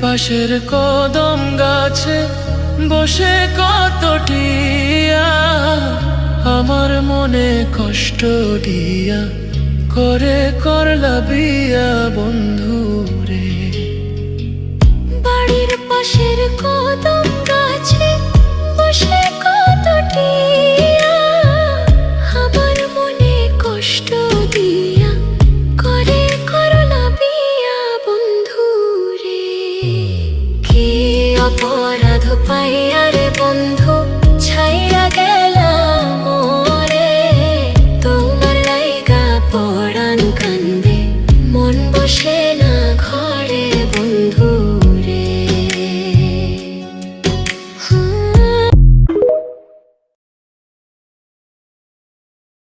পাশের কদম গাছে বসে কত টিয়া আমার মনে কষ্ট দিয়া করে করলা বিয়া বন্ধু রে। বাড়ির পাশের কদম